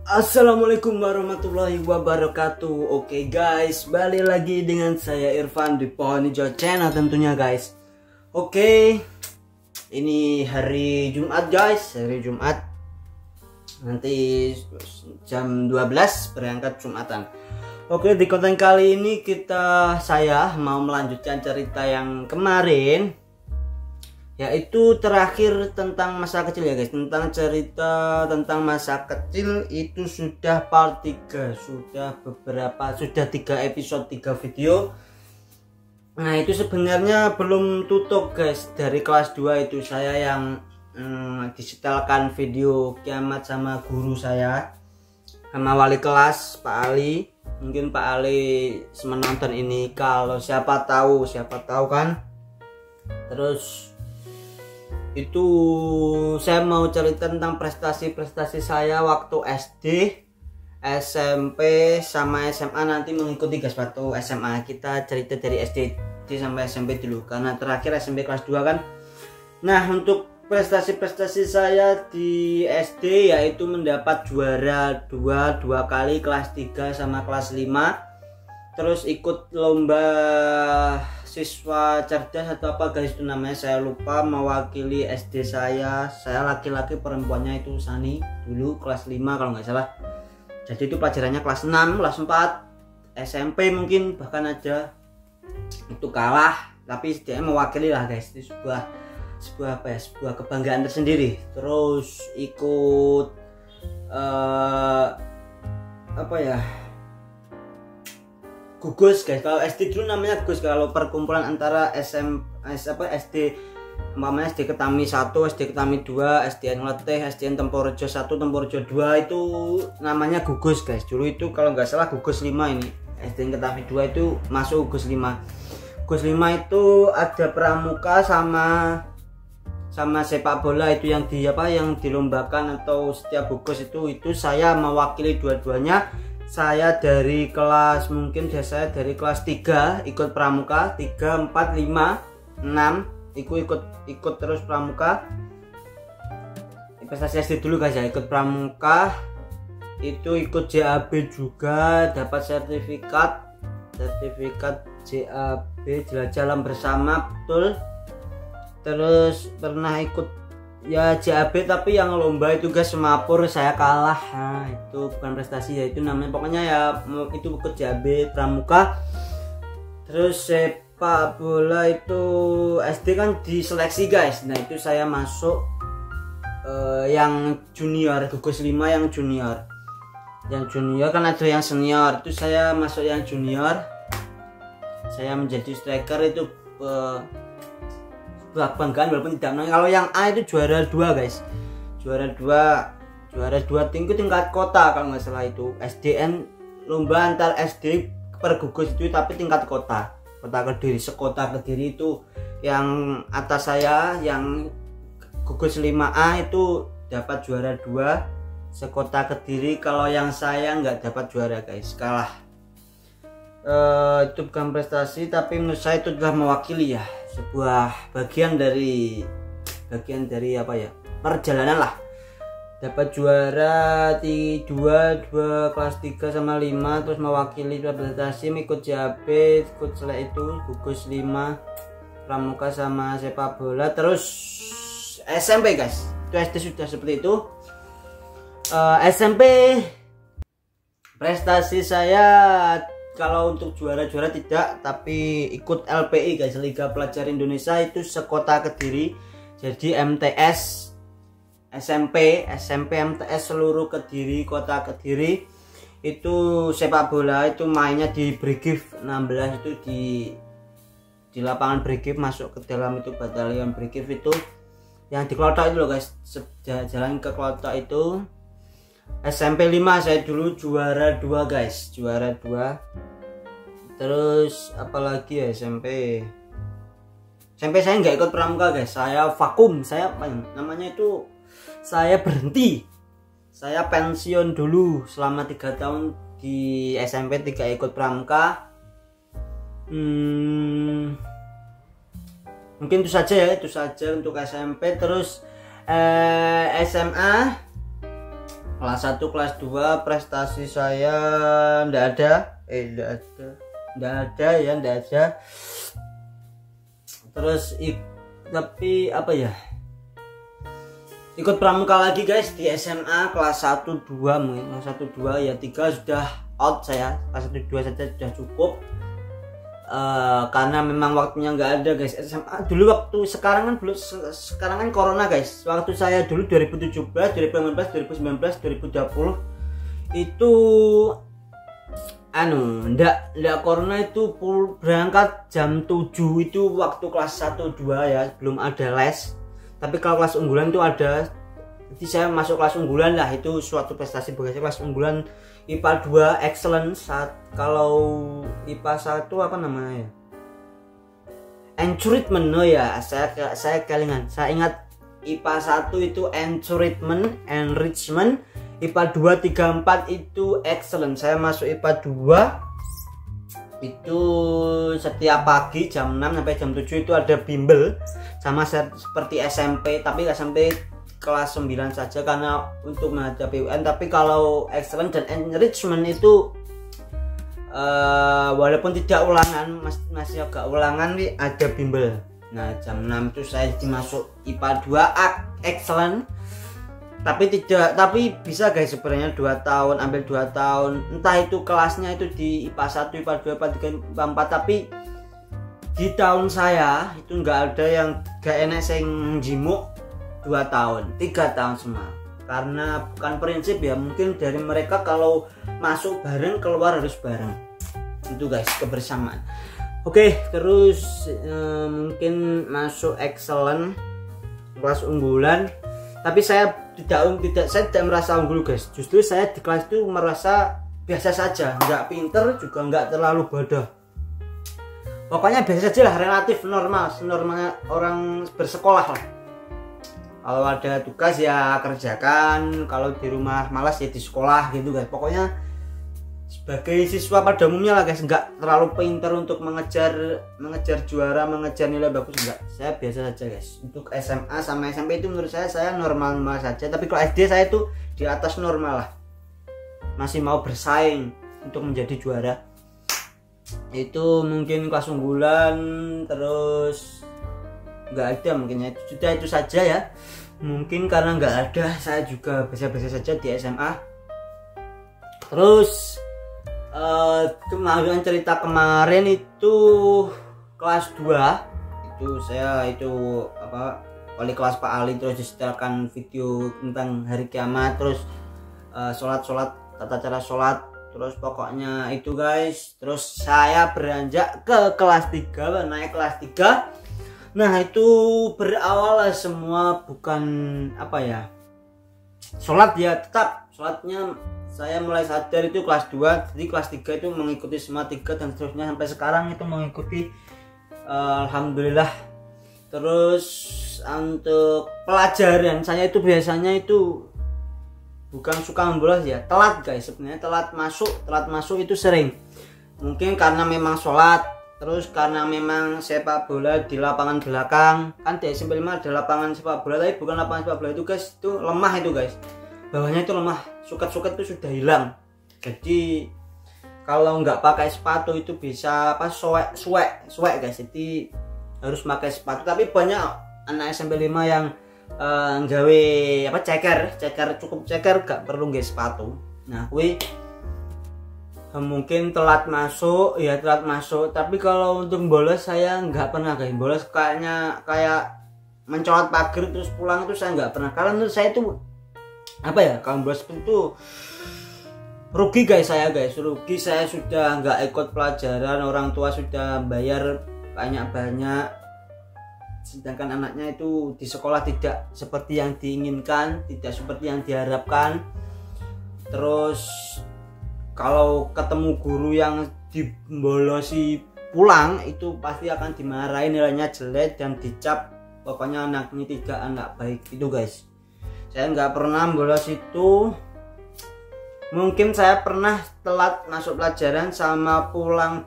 Assalamualaikum warahmatullahi wabarakatuh. Oke guys, balik lagi dengan saya Irfan di Pohon Hijau Channel tentunya guys. Oke, ini hari Jumat guys, hari Jumat. Nanti jam 12 berangkat Jumatan. Oke, di konten kali ini saya mau melanjutkan cerita yang kemarin, yaitu terakhir tentang masa kecil ya guys. Tentang cerita tentang masa kecil itu sudah part 3, sudah 3 episode 3 video. Nah itu sebenarnya belum tutup guys. Dari kelas 2 itu saya yang disetelkan video kiamat sama guru saya, sama wali kelas Pak Ali. Mungkin Pak Ali menonton ini, kalau siapa tahu kan. Terus itu saya mau cerita tentang prestasi saya waktu SD, SMP sama SMA. Nanti mengikuti guys waktu SMA. Kita cerita dari SD sampai SMP dulu, karena terakhir SMP kelas 2 kan. Nah untuk prestasi saya di SD yaitu mendapat juara 2 kali, kelas 3 sama kelas 5. Terus ikut lomba siswa cerdas atau apa guys itu namanya, saya lupa, mewakili SD saya laki-laki, perempuannya itu Sani dulu kelas 5 kalau nggak salah. Jadi itu pelajarannya kelas 6, kelas 4, SMP mungkin bahkan aja. Itu kalah, tapi setidaknya mewakili lah guys. Itu sebuah kebanggaan tersendiri. Terus ikut gugus guys. Kalau SD dulu namanya gugus, kalau perkumpulan antara SD umpamanya SD Ketami 1, SD Ketami 2, SDN Leteh, SDN Tempurjo 1, Tempurjo 2 itu namanya gugus guys. Dulu itu kalau nggak salah gugus 5 ini. SDN Ketami 2 itu masuk gugus 5. Gugus 5 itu ada pramuka sama sepak bola, itu yang dilombakan atau setiap gugus itu saya mewakili dua-duanya. Saya dari kelas, mungkin saya dari kelas 3 ikut pramuka, 3, 4, 5, 6 ikut terus pramuka. Prestasi SD dulu guys ya, ikut pramuka, itu ikut JAB juga, dapat sertifikat JAB, jelajah alam bersama, betul. Terus pernah ikut ya JAB, tapi yang lomba itu guys semapur saya kalah. Nah itu bukan prestasi ya, itu namanya pokoknya ya itu ikut JAB, pramuka. Terus sepak bola itu SD kan diseleksi guys. Nah itu saya masuk yang junior, gugus 5 yang junior. Yang junior kan ada yang senior, itu saya masuk yang junior. Saya menjadi striker, itu kebanggaan walaupun tidak menang. Kalau yang A itu juara 2 guys, juara 2 tingkat kota kalau nggak salah. Itu SDN, lomba antar SD per gugus itu, tapi tingkat kota Kediri, sekota Kediri. Itu yang atas saya yang gugus 5A itu dapat juara 2 sekota Kediri. Kalau yang saya nggak dapat juara guys, kalah. Itu bukan prestasi, tapi menurut saya itu adalah mewakili ya, sebuah bagian dari apa ya, perjalanan lah. Dapat juara 2 kelas 3 sama 5, terus mewakili prestasi, ikut JAB, ikut selek itu gugus 5, pramuka sama sepak bola. Terus SMP guys, itu SD sudah seperti itu. SMP prestasi saya kalau untuk juara-juara tidak, tapi ikut LPI guys, Liga Pelajar Indonesia, itu sekota Kediri. Jadi MTS SMP MTS seluruh Kediri, kota Kediri. Itu sepak bola, itu mainnya di Brigif 16, itu di lapangan Brigif, masuk ke dalam itu batalion Brigif, itu yang di Klotok itu loh guys, jalan ke Klotok itu. SMP 5 saya dulu juara 2 guys, juara 2. Terus apalagi ya, SMP saya nggak ikut pramuka guys, saya vakum, saya berhenti, saya pensiun dulu selama 3 tahun di SMP, 3 ikut pramuka. Mungkin itu saja untuk SMP. Terus SMA kelas 1 kelas 2 prestasi saya ndak ada. Terus tapi apa ya, ikut pramuka lagi guys di SMA kelas 1 2, mungkin kelas 1 2 ya, 3 sudah out saya, kelas 1 2 saja sudah cukup. Karena memang waktunya nggak ada guys. SMA dulu waktu sekarang kan corona guys. Waktu saya dulu 2017, 2018, 2019, 2020 itu ndak corona, itu berangkat jam 7 itu waktu kelas 1 2 ya, belum ada les. Tapi kalau kelas unggulan itu ada. Jadi saya masuk kelas unggulan lah, itu suatu prestasi bagi kelas unggulan. IPA 2 excellent. Kalau IPA 1 apa namanya ya, encouragement. Oh ya, saya kelingan, saya ingat IPA 1 itu enrichment, IPA 2 3 4 itu excellent. Saya masuk IPA 2 itu setiap pagi jam 6 sampai jam 7 itu ada bimbel, sama seperti SMP, tapi SMP kelas 9 saja karena untuk menghadapi UN. Tapi kalau excellent dan enrichment itu walaupun tidak ulangan, masih agak ulangan nih, ada bimbel. Nah jam 6 itu saya dimasuk IPA 2 excellent. Tapi bisa guys, sebenarnya 2 tahun, ambil 2 tahun, entah itu kelasnya itu di IPA 1, IPA 2, IPA 3, IPA 4. Tapi di tahun saya itu nggak ada yang gak enak sing jimuk 2 tahun, 3 tahun semua. Karena bukan prinsip ya, mungkin dari mereka kalau masuk bareng keluar harus bareng. Itu guys, kebersamaan. Oke, terus mungkin masuk excellent, kelas unggulan. Tapi saya tidak merasa unggul guys. Justru saya di kelas itu merasa biasa saja, nggak pinter juga nggak terlalu bodoh. Pokoknya biasa saja lah, relatif normal, senormalnya orang bersekolah lah. Kalau ada tugas ya kerjakan, kalau di rumah malas ya di sekolah gitu guys. Pokoknya sebagai siswa pada umumnya lah guys, nggak terlalu pintar untuk mengejar juara, mengejar nilai bagus, enggak. Saya biasa saja guys. Untuk SMA sama SMP itu menurut saya normal saja. Tapi kalau SD saya itu di atas normal lah, masih mau bersaing untuk menjadi juara. Itu mungkin kelas unggulan. Terus nggak ada, mungkin sudah itu saja ya. Mungkin karena nggak ada, saya juga biasa-biasa saja di SMA. Terus kemarin cerita kemarin itu kelas 2 itu saya wali kelas Pak Ali, terus disetelkan video tentang hari kiamat, terus sholat tata cara sholat, terus pokoknya itu guys. Terus saya beranjak ke kelas 3, naik kelas 3. Nah itu berawal semua bukan sholat ya, tetap sholatnya saya mulai sadar itu kelas 2. Jadi kelas 3 itu mengikuti semua 3 dan seterusnya sampai sekarang itu mengikuti, alhamdulillah. Terus untuk pelajaran saya itu biasanya itu bukan suka membolos ya, telat guys. Sebenarnya telat masuk itu sering. Mungkin karena memang sholat, terus karena memang sepak bola di lapangan belakang. Kan di SMP 5 ada lapangan sepak bola, tapi bukan lapangan sepak bola itu guys, itu lemah itu guys. Bawahnya itu lemah, suket-suket itu sudah hilang. Jadi kalau nggak pakai sepatu itu bisa suek guys. Jadi harus pakai sepatu. Tapi banyak anak SMP 5 yang gawe ceker cukup ceker, gak perlu nggak sepatu. Nah kui mungkin telat masuk. Tapi kalau untuk bolos saya nggak pernah guys. Bolos kayak mencolot pagar terus pulang itu saya nggak pernah. Karena menurut saya itu kalau bolos itu rugi guys. Saya sudah nggak ikut pelajaran, orang tua sudah bayar banyak, sedangkan anaknya itu di sekolah tidak seperti yang diinginkan, tidak seperti yang diharapkan. Terus kalau ketemu guru yang dibolosi pulang itu pasti akan dimarahin, nilainya jelek dan dicap pokoknya anak ini tidak anak baik itu guys. Saya nggak pernah bolos itu. Mungkin saya pernah telat masuk pelajaran sama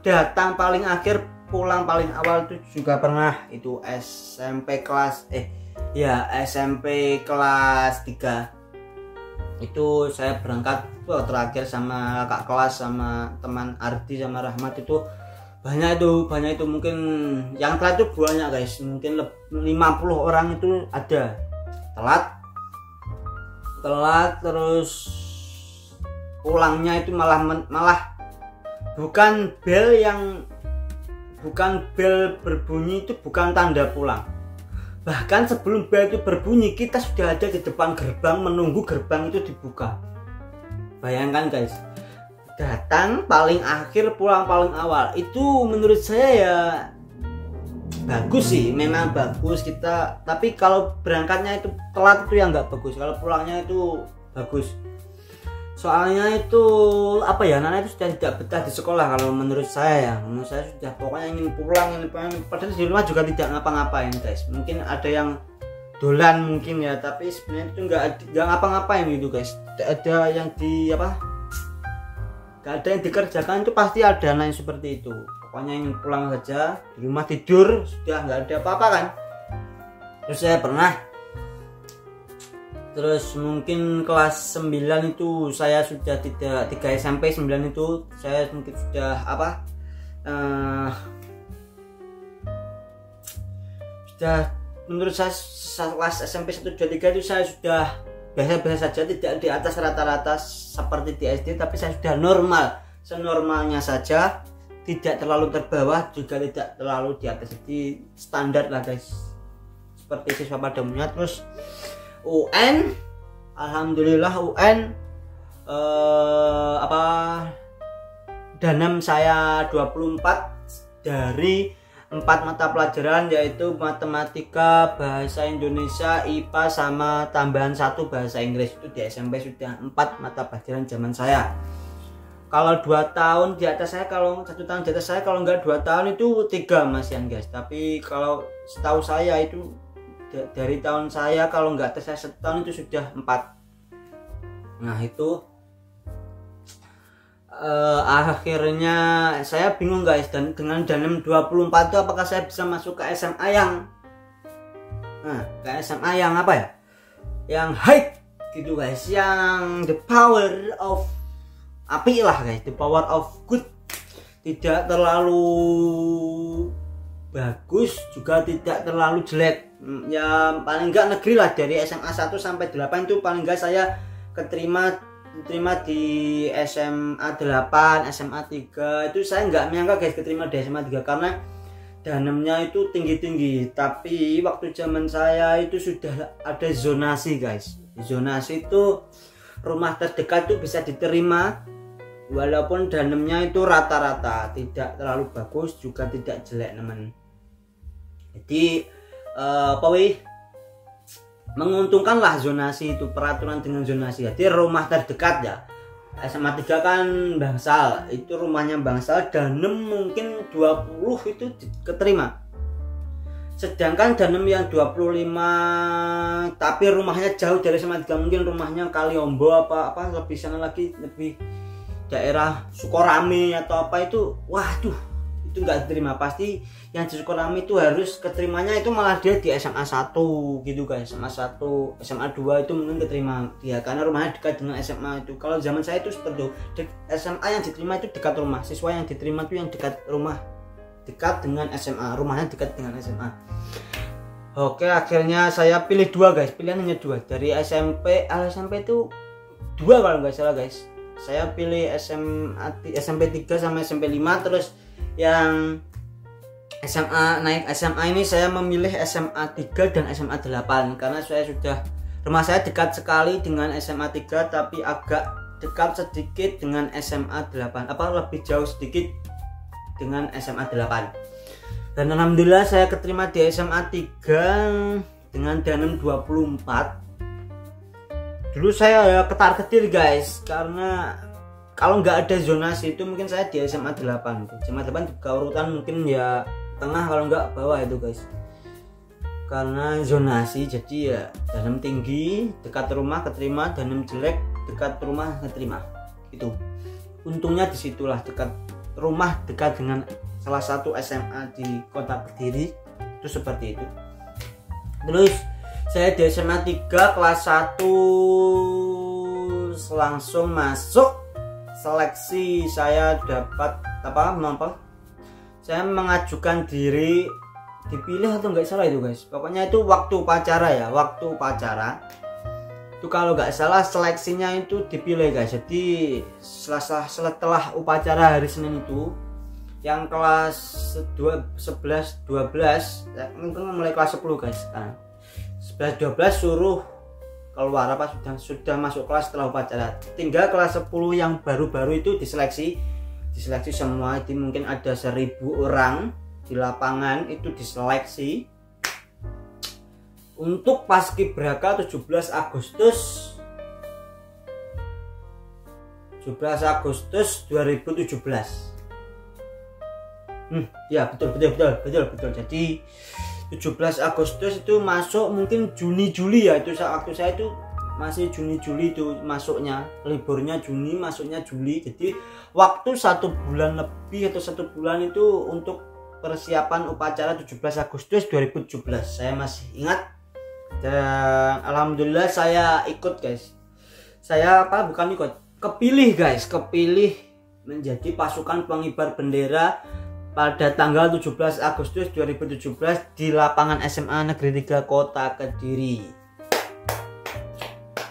datang paling akhir, pulang paling awal itu juga pernah. Itu SMP kelas 3. Itu saya berangkat terakhir sama kakak kelas, sama teman Ardi sama Rahmat. Itu banyak itu mungkin yang telat itu banyak guys, mungkin 50 orang itu ada telat. Terus pulangnya itu malah bukan bel berbunyi itu bukan tanda pulang. Bahkan sebelum bel itu berbunyi, kita sudah ada di depan gerbang menunggu gerbang itu dibuka. Bayangkan guys, datang paling akhir, pulang paling awal. Itu menurut saya ya bagus sih, memang bagus kita. Tapi kalau berangkatnya itu telat itu ya nggak bagus. Kalau pulangnya itu bagus. Soalnya itu apa ya, anak itu sudah tidak betah di sekolah kalau menurut saya ya. Menurut saya sudah pokoknya ingin pulang. Padahal di rumah juga tidak ngapa-ngapain guys. Mungkin ada yang dolan mungkin ya, tapi sebenarnya itu nggak ngapa-ngapain gitu guys. Tidak ada yang nggak ada yang dikerjakan, itu pasti ada anak yang seperti itu. Pokoknya ingin pulang saja, di rumah tidur, sudah nggak ada apa-apa kan. Terus saya pernah, terus mungkin kelas 9 itu saya sudah tidak 3 SMP 9 itu saya mungkin sudah sudah menurut saya kelas SMP 1 2 3 itu saya sudah biasa-biasa saja, tidak di atas rata-rata seperti di SD, tapi saya sudah normal, senormalnya saja, tidak terlalu terbawah juga tidak terlalu di atas, jadi standar lah guys, seperti siswa pada umumnya. Terus UN, alhamdulillah UN danem saya 24 dari 4 mata pelajaran, yaitu matematika, bahasa Indonesia, IPA sama tambahan 1 bahasa Inggris. Itu di SMP sudah 4 mata pelajaran zaman saya. Kalau 2 tahun di atas saya, kalau 1 tahun di atas saya, kalau enggak 2 tahun itu 3 masihan guys. Tapi kalau setahu saya itu dari tahun saya, kalau nggak tes saya setahun itu sudah 4. Nah itu akhirnya saya bingung guys, dan dengan danem 24 itu apakah saya bisa masuk ke SMA yang apa ya, yang high gitu guys, yang the power of api lah guys, the power of good, tidak terlalu bagus juga tidak terlalu jelek ya, paling enggak negeri lah. Dari SMA 1 sampai 8 itu paling enggak saya keterima di SMA 8, SMA 3 itu saya enggak menyangka guys keterima di SMA 3 karena danemnya itu tinggi-tinggi. Tapi waktu zaman saya itu sudah ada zonasi guys. Zonasi itu rumah terdekat itu bisa diterima walaupun danemnya itu rata-rata, tidak terlalu bagus juga tidak jelek teman. Jadi menguntungkanlah zonasi itu, peraturan dengan zonasi. Jadi rumah terdekat ya, SMA 3 kan Bangsal, itu rumahnya Bangsal, danem mungkin 20 itu keterima. Sedangkan danem yang 25 tapi rumahnya jauh dari SMA 3, mungkin rumahnya Kaliombo apa lebih sana lagi, lebih daerah Sukorame atau apa itu, waduh itu nggak diterima. Pasti yang di Sukorame itu harus keterimanya itu malah dia di SMA 1 gitu guys, SMA 1, SMA 2 itu mungkin keterima dia karena rumahnya dekat dengan SMA itu. Kalau zaman saya itu seperti itu, SMA yang diterima itu dekat rumah, siswa yang diterima itu yang dekat rumah, dekat dengan SMA, rumahnya dekat dengan SMA. Oke, akhirnya saya pilih 2 guys, pilihan hanya 2 dari SMP itu 2 kalau nggak salah guys. Saya pilih SMP 3 sama SMP 5. Terus yang SMA, naik SMA ini saya memilih SMA 3 dan SMA 8 karena rumah saya dekat sekali dengan SMA 3 tapi agak dekat sedikit dengan SMA 8, lebih jauh sedikit dengan SMA 8. Dan alhamdulillah saya keterima di SMA 3 dengan danem 24. Dulu saya ya ketar-ketir guys, karena kalau nggak ada zonasi itu mungkin saya di SMA 8. SMA 8 juga urutan mungkin ya tengah kalau nggak bawah itu guys. Karena zonasi jadi ya danem tinggi dekat rumah keterima, danem jelek dekat rumah keterima. Itu untungnya disitulah, dekat rumah dekat dengan salah satu SMA di kota Kediri itu seperti itu. Terus saya di SMA 3 kelas 1 langsung masuk seleksi. Saya dapat saya mengajukan diri, dipilih atau nggak salah itu guys, pokoknya itu waktu upacara ya, waktu upacara itu kalau nggak salah seleksinya itu dipilih guys. Jadi setelah upacara hari Senin itu yang kelas 11 12 mungkin mulai kelas 10 guys, 11 12 suruh keluar sudah masuk kelas setelah upacara. Tinggal kelas 10 yang baru-baru itu diseleksi semua. Jadi mungkin ada 1000 orang di lapangan itu diseleksi untuk paskibraka 17 Agustus 2017. Ya betul. Jadi 17 Agustus itu masuk mungkin Juni-Juli ya, itu waktu saya itu masih Juni-Juli itu masuknya, liburnya Juni masuknya Juli. Jadi waktu 1 bulan lebih atau 1 bulan itu untuk persiapan upacara 17 Agustus 2017. Saya masih ingat dan alhamdulillah saya ikut guys. Saya kepilih guys, kepilih menjadi pasukan pengibar bendera pada tanggal 17 Agustus 2017 di lapangan SMA Negeri 3 Kota Kediri.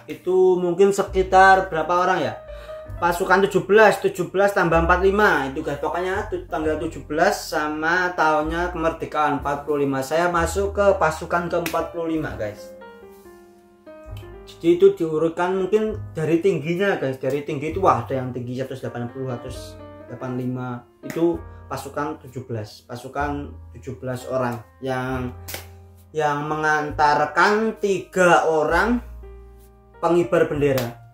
Itu mungkin sekitar berapa orang ya? Pasukan 17 tambah 45 itu guys. Pokoknya tanggal 17 sama tahunnya kemerdekaan 45. Saya masuk ke pasukan ke-45 guys. Jadi itu diurutkan mungkin dari tingginya guys. Dari tinggi itu ada yang tinggi 180, 185. Itu pasukan 17. Pasukan 17 orang yang mengantarkan 3 orang pengibar bendera.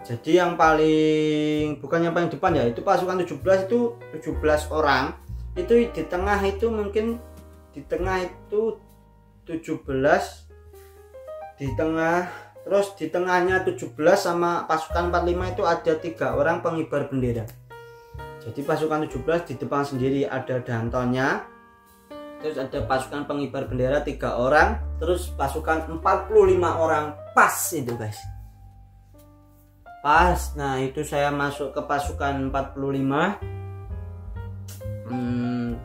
Jadi yang paling depan ya itu pasukan 17 itu 17 orang. Itu di tengah itu mungkin di tengah itu 17 di tengah, terus di tengahnya 17 sama pasukan 45 itu ada 3 orang pengibar bendera. Jadi pasukan 17 di depan sendiri ada dantonnya. Terus ada pasukan pengibar bendera 3 orang, terus pasukan 45 orang, pas itu guys. Pas. Nah, itu saya masuk ke pasukan 45.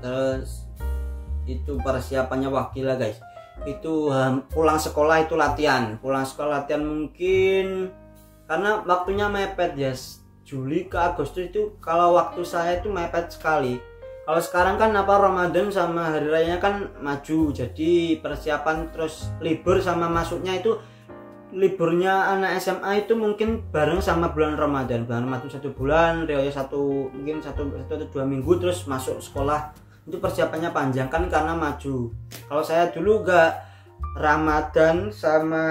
Terus itu persiapannya wah gila guys. Itu pulang sekolah itu latihan. Pulang sekolah latihan mungkin karena waktunya mepet ya. Juli ke Agustus itu kalau waktu saya itu mepet sekali. Kalau sekarang kan Ramadan sama hari rayanya kan maju. Jadi persiapan terus libur sama masuknya itu, liburnya anak SMA itu mungkin bareng sama bulan Ramadan. Bulan Ramadan 1 bulan, raya mungkin 1 atau 2 minggu terus masuk sekolah. Itu persiapannya panjang kan karena maju. Kalau saya dulu gak Ramadan sama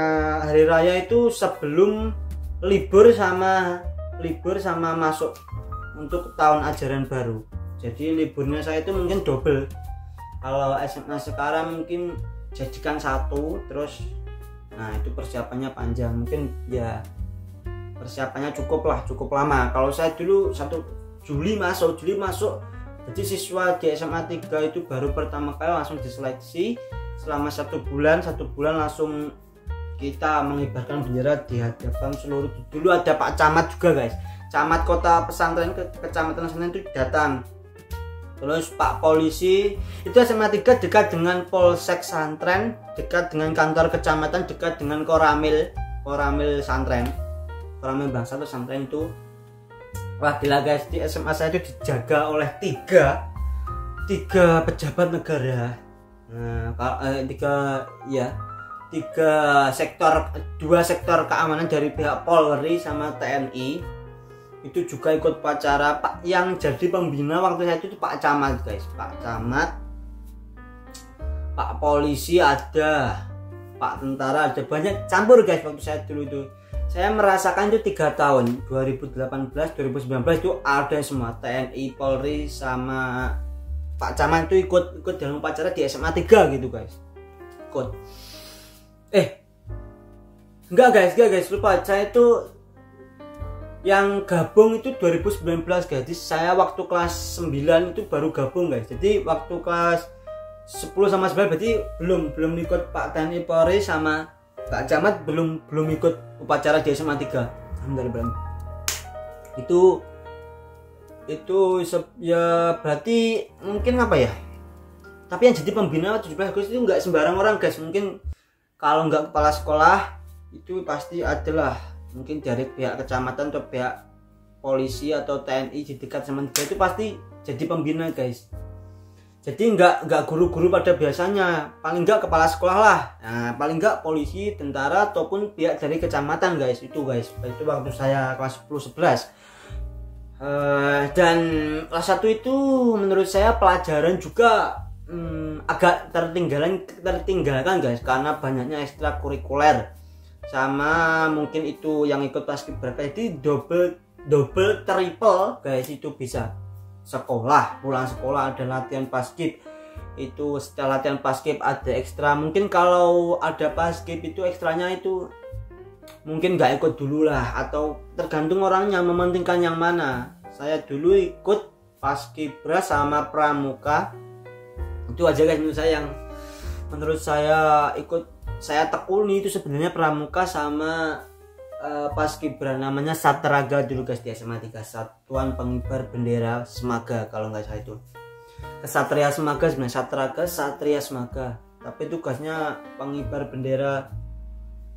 hari raya itu sebelum libur sama masuk untuk tahun ajaran baru. Jadi liburnya saya itu mungkin double. Kalau SMA sekarang mungkin jadikan 1 terus. Nah itu persiapannya panjang, mungkin ya persiapannya cukup lama. Kalau saya dulu 1 Juli masuk. Jadi siswa di SMA 3 itu baru pertama kali langsung diseleksi selama 1 bulan langsung kita mengibarkan bendera di hadapan seluruh. Dulu ada Pak Camat juga guys, camat kota pesantren, kecamatan pesantren itu datang. Terus Pak Polisi, itu SMA 3 dekat dengan Polsek Santren, dekat dengan kantor kecamatan, dekat dengan Koramil Santren, Koramil Bangsa atau Santren itu. Wah gila guys, di SMA saya itu dijaga oleh 3 pejabat negara. Nah, 2 sektor keamanan dari pihak Polri sama TNI itu juga ikut upacara. Pak yang jadi pembina waktu saya itu Pak Camat guys, Pak Camat, Pak Polisi ada, Pak Tentara ada, banyak campur guys. Waktu saya dulu itu saya merasakan itu 3 tahun 2018 2019 itu ada semua TNI, Polri sama Pak Camat itu ikut dalam upacara di SMA 3 gitu guys. Ikut. Enggak guys, lupa. Saya itu yang gabung itu 2019 guys. Jadi saya waktu kelas 9 itu baru gabung guys. Jadi waktu kelas 10 sama 11 berarti belum ikut Pak TNI, Polri sama Pak Camat belum ikut upacara di SMA 3. Alhamdulillah. Itu ya berarti mungkin apa ya, tapi yang jadi pembina 17 Agustus itu nggak sembarang orang guys. Mungkin kalau nggak kepala sekolah itu pasti adalah mungkin dari pihak kecamatan atau pihak polisi atau TNI di dekat sama itu pasti jadi pembina guys. Jadi nggak guru-guru pada biasanya, paling nggak kepala sekolah lah, nah, paling nggak polisi, tentara ataupun pihak dari kecamatan guys. Itu waktu saya kelas 10-11. Dan kelas 1 itu menurut saya pelajaran juga agak tertinggalkan guys, karena banyaknya ekstrakurikuler sama mungkin itu yang ikut paskibraka. Jadi double triple guys, itu bisa sekolah, pulang sekolah ada latihan paskib, itu setelah latihan paskib ada ekstra. Mungkin kalau ada paskib itu ekstranya itu mungkin nggak ikut dulu lah, atau tergantung orangnya mementingkan yang mana. Saya dulu ikut paskibra sama pramuka, itu aja guys menurut saya ikut. Saya tekuni itu sebenarnya pramuka sama paskibra, namanya Satraga dulu guys di SMA 3, Satuan Pengibar Bendera Semaga kalau nggak salah. Itu Kesatria Semaga sebenarnya, Satraga Satria Semaga, tapi tugasnya pengibar bendera,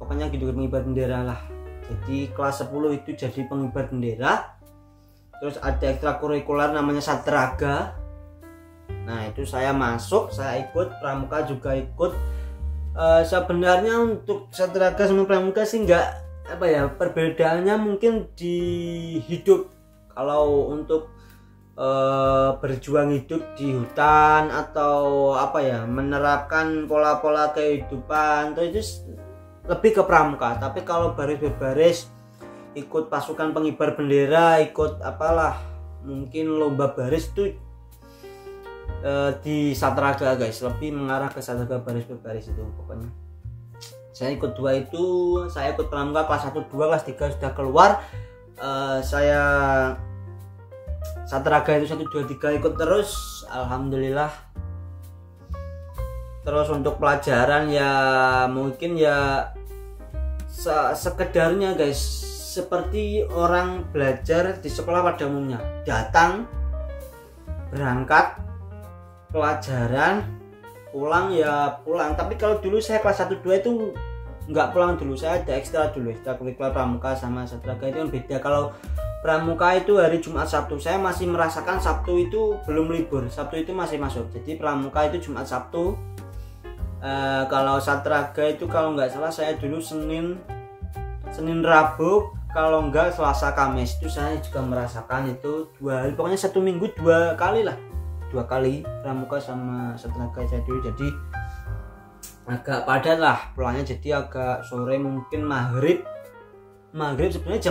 pokoknya gitu, pengibar bendera lah. Jadi kelas 10 itu jadi pengibar bendera. Terus ada ekstrakurikuler namanya Satraga. Nah itu saya masuk, saya ikut. Pramuka juga ikut. Sebenarnya untuk Satraga sama pramuka sih nggak apa ya, perbedaannya mungkin di hidup. Kalau untuk berjuang hidup di hutan atau apa ya, menerapkan pola-pola kehidupan itu lebih ke pramuka. Tapi kalau baris berbaris, ikut pasukan pengibar bendera, ikut apalah mungkin lomba baris itu di Satraga guys, lebih mengarah ke Satraga baris berbaris itu. Pokoknya saya ikut dua itu, saya ikut pramuka kelas 1, 2, kelas 3 sudah keluar. Saya Satraga itu 1, 2, 3 ikut terus, alhamdulillah. Terus untuk pelajaran ya mungkin ya sekedarnya guys, seperti orang belajar di sekolah pada umumnya, datang, berangkat, pelajaran, pulang ya pulang. Tapi kalau dulu saya kelas 1, 2 itu nggak pulang dulu, saya ada ekstra dulu, ekstrakurikuler pramuka sama Satraga itu kan beda. Kalau pramuka itu hari Jumat Sabtu, saya masih merasakan Sabtu itu belum libur, Sabtu itu masih masuk. Jadi pramuka itu Jumat Sabtu. Kalau Satraga itu kalau nggak salah saya dulu Senin Rabu, kalau nggak Selasa Kamis. Itu saya juga merasakan itu 2 hari, pokoknya 1 minggu 2 kali lah, 2 kali pramuka sama Satraga saya dulu. Jadi agak padat lah pulangnya, jadi agak sore, mungkin maghrib sebenarnya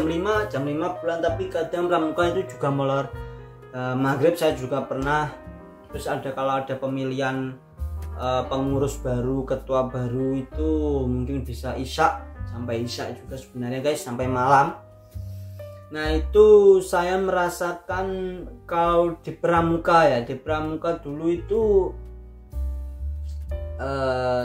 jam 5 pulang, tapi kadang pramuka itu juga molor maghrib. Saya juga pernah. Terus kalau ada pemilihan pengurus baru, ketua baru, itu mungkin bisa sampai isya juga sebenarnya guys, sampai malam. Nah itu saya merasakan kalau di pramuka ya, di pramuka dulu itu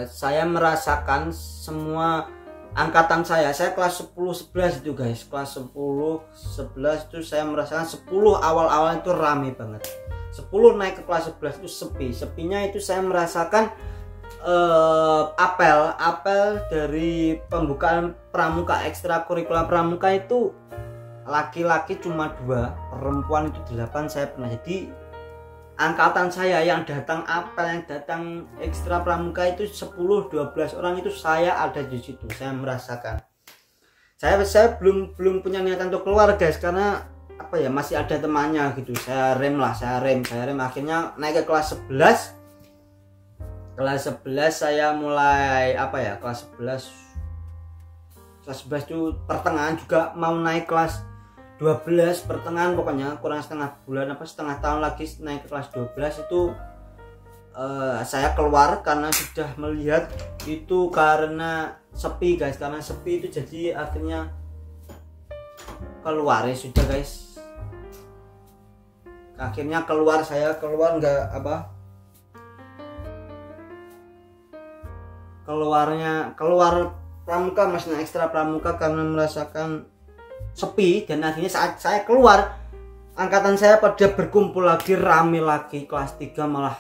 saya merasakan semua angkatan saya kelas 10-11 itu guys, kelas 10-11 itu saya merasakan 10 awal-awal itu rame banget. 10 naik ke kelas 11 itu sepinya itu saya merasakan apel dari pembukaan pramuka, ekstrakurikuler pramuka itu laki-laki cuma 2, perempuan itu 8. Saya pernah, jadi angkatan saya yang datang apel, yang datang ekstra pramuka itu 10-12 orang, itu saya ada di situ. Saya merasakan, saya belum punya niatan untuk keluar guys, karena apa ya, masih ada temannya gitu. Saya rem akhirnya naik ke kelas 11. Kelas 11 saya mulai apa ya, kelas 11 itu pertengahan, juga mau naik kelas 12 pertengahan, pokoknya kurang setengah tahun lagi naik ke kelas 12 itu saya keluar karena sudah melihat itu, karena sepi guys, karena sepi itu jadi akhirnya keluar ya sudah guys. Akhirnya saya keluar keluar pramuka, maksudnya ekstra pramuka, karena merasakan sepi, dan akhirnya saat saya keluar angkatan saya pada berkumpul lagi, rame lagi. Kelas 3 malah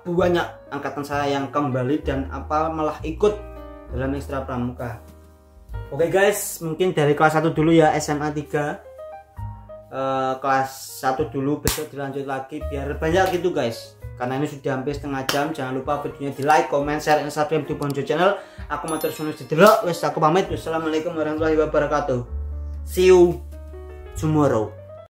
banyak angkatan saya yang kembali dan malah ikut dalam ekstra pramuka. Oke guys, mungkin dari kelas 1 dulu ya, SMA 3 kelas 1 dulu, besok dilanjut lagi biar banyak gitu guys. Karena ini sudah hampir setengah jam. Jangan lupa videonya di like, comment, share, dan subscribe di Ponjo Channel. Aku matur suwun sedelok, wes aku pamit. Wassalamualaikum warahmatullahi wabarakatuh. See you tomorrow.